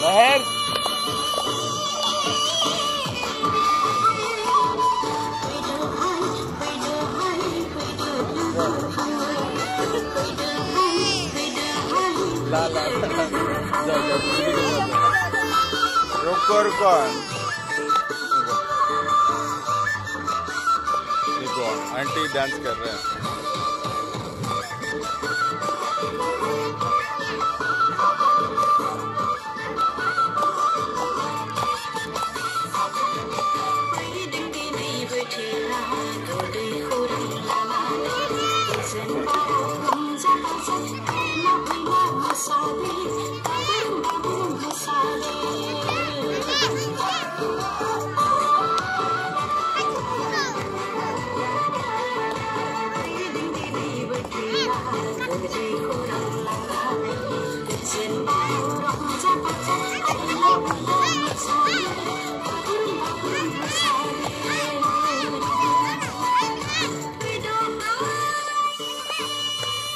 लहर ला ला जाओ रुको रुको देखो आंटी डांस कर रहे हैं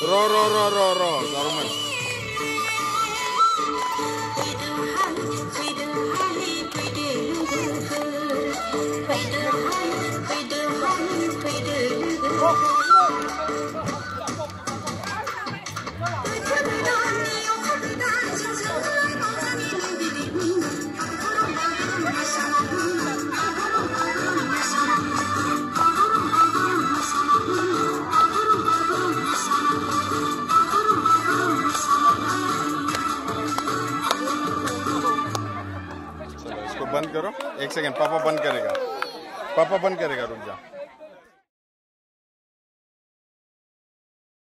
रो Darman बंद करो एक सेकंड पापा बंद करेगा रुक जा